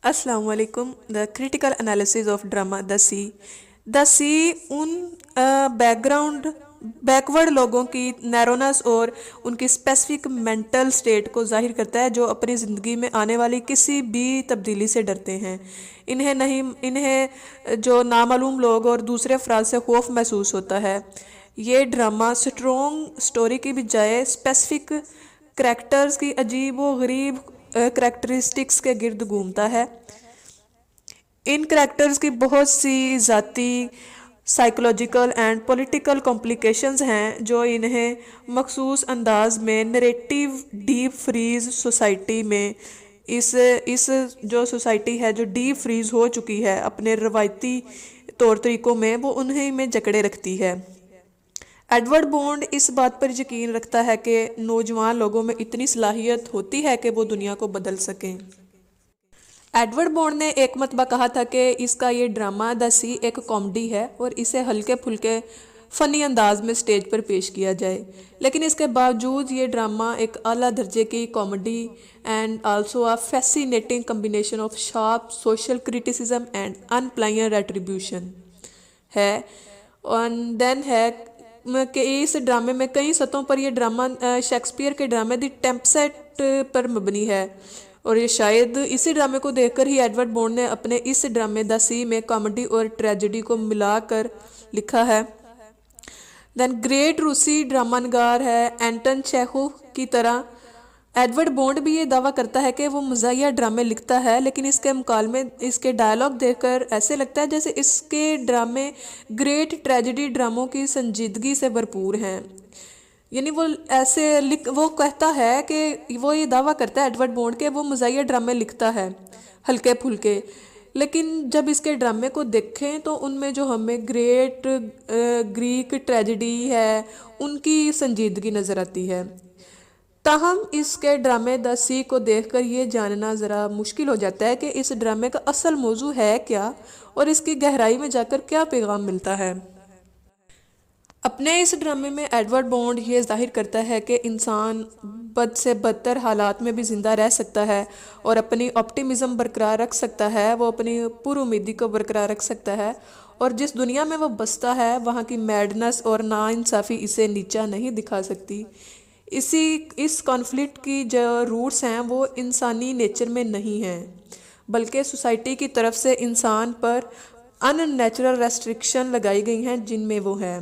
अस्सलाम वालेकुम। The critical analysis of drama the sea उन बैकवर्ड लोगों की नैरोनेस और उनकी स्पेसिफिक मेंटल स्टेट को जाहिर करता है जो अपनी ज़िंदगी में आने वाली किसी भी तब्दीली से डरते हैं। इन्हें जो नामालूम लोग और दूसरे अफराद से खौफ महसूस होता है। ये ड्रामा स्ट्रॉन्ग स्टोरी की बजाय स्पेसिफिक करैक्टर्स की अजीब व गरीब करैक्टरिस्टिक्स के गिर्द घूमता है। इन करैक्टर्स की बहुत सी ज़ाती साइकोलॉजिकल एंड पॉलिटिकल कॉम्प्लिकेशंस हैं जो इन्हें मखसूस अंदाज में नरेटिव डीप फ्रीज सोसाइटी में इस जो सोसाइटी है जो डीप फ्रीज हो चुकी है अपने रवायती तौर तरीक़ों में, वो उन्हें में जकड़े रखती है। एडवर्ड बॉन्ड इस बात पर यकीन रखता है कि नौजवान लोगों में इतनी सलाहियत होती है कि वो दुनिया को बदल सकें। एडवर्ड बॉन्ड ने एक मरतबा कहा था कि इसका ये ड्रामा द सी एक कॉमेडी है और इसे हल्के फुल्के फ़नी अंदाज में स्टेज पर पेश किया जाए, लेकिन इसके बावजूद ये ड्रामा एक आला दर्जे की comedy and also a fascinating combination of sharp social criticism and unflinching retribution है। और देन है कि इस ड्रामे में कई सतहों पर यह ड्रामा शेक्सपियर के ड्रामे दी टेम्पसेट पर मबनी है, और ये शायद इसी ड्रामे को देखकर ही एडवर्ड बॉन्ड ने अपने इस ड्रामे द सी में कॉमेडी और ट्रेजेडी को मिलाकर लिखा है। देन ग्रेट रूसी ड्रामानगार है एंटन चेखोव की तरह एडवर्ड बॉन्ड भी ये दावा करता है कि वो मज़ाहिया ड्रामे लिखता है, लेकिन इसके मुकाबले में इसके डायलॉग देखकर ऐसे लगता है जैसे इसके ड्रामे ग्रेट ट्रेजेडी ड्रामों की संजीदगी से भरपूर हैं। यानी वो कहता है कि वो ये दावा करता है एडवर्ड बॉन्ड के वो मज़ाहिया ड्रामे लिखता है हल्के फुल्के, लेकिन जब इसके ड्रामे को देखें तो उनमें जो हमें ग्रेट ग्रीक ट्रेजेडी है उनकी संजीदगी नज़र आती है। ताहम इसके ड्रामे द सी को देखकर ये जानना ज़रा मुश्किल हो जाता है कि इस ड्रामे का असल मौजू है क्या और इसकी गहराई में जाकर क्या पैगाम मिलता है। अपने इस ड्रामे में एडवर्ड बॉन्ड ये जाहिर करता है कि इंसान बद से बदतर हालात में भी ज़िंदा रह सकता है और अपनी ऑप्टिमिज़म बरकरार रख सकता है, वो अपनी पुरुमीदी को बरकरार रख सकता है, और जिस दुनिया में वो बसता है वहाँ की मैडनेस और नाइंसाफ़ी इसे नीचा नहीं दिखा सकती। इस कॉन्फ्लिक्ट की जो रूट्स हैं वो इंसानी नेचर में नहीं हैं, बल्कि सोसाइटी की तरफ से इंसान पर अननेचुरल रेस्ट्रिक्शन लगाई गई हैं जिनमें वो है,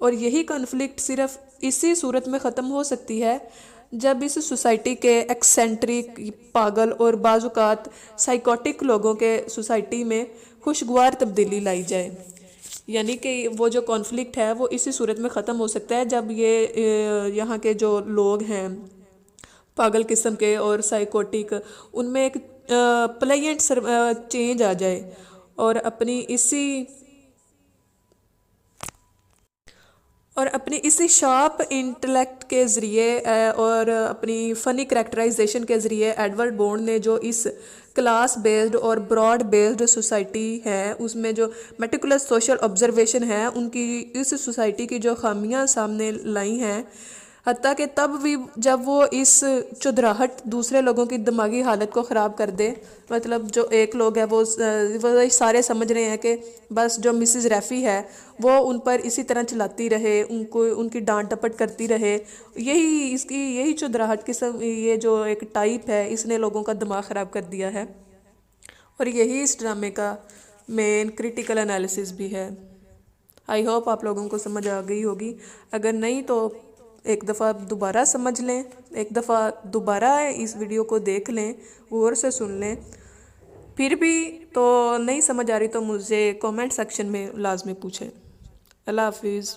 और यही कॉन्फ्लिक्ट सिर्फ इसी सूरत में ख़त्म हो सकती है जब इस सोसाइटी के एक्सेंट्रिक पागल और बाजुकात साइकोटिक लोगों के सोसाइटी में खुशगवार तब्दीली लाई जाए। यानी कि वो जो कॉन्फ्लिक्ट है वो इसी सूरत में ख़त्म हो सकता है जब ये यहाँ के जो लोग हैं पागल किस्म के और साइकोटिक, उनमें एक प्लेजेंट चेंज आ जाए और अपनी इसी शार्प इंटेलेक्ट के ज़रिए और अपनी फ़नी करैक्टराइजेशन के ज़रिए एडवर्ड बॉन्ड ने जो इस क्लास बेस्ड और ब्रॉड बेस्ड सोसाइटी है उसमें जो मेटिकुलस सोशल ऑब्जर्वेशन है उनकी इस सोसाइटी की जो खामियां सामने लाई हैं, हत्ता कि तब भी जब वो इस चुदराहट दूसरे लोगों की दिमागी हालत को ख़राब कर दे, मतलब जो एक लोग है वो सारे समझ रहे हैं कि बस जो मिसिज़ रैफ़ी है वो उन पर इसी तरह चलाती रहे, उनको उनकी डांट डपट करती रहे, यही चुदराहट किस्म ये जो एक टाइप है इसने लोगों का दिमाग ख़राब कर दिया है, और यही इस ड्रामे का मेन क्रिटिकल एनालिसिस भी है। आई होप आप लोगों को समझ आ गई होगी, अगर नहीं तो एक दफ़ा दोबारा समझ लें, एक दफ़ा दोबारा इस वीडियो को देख लें, गौर से सुन लें। फिर भी तो नहीं समझ आ रही तो मुझे कमेंट सेक्शन में लाजमी पूछें। अल्लाह हाफिज़।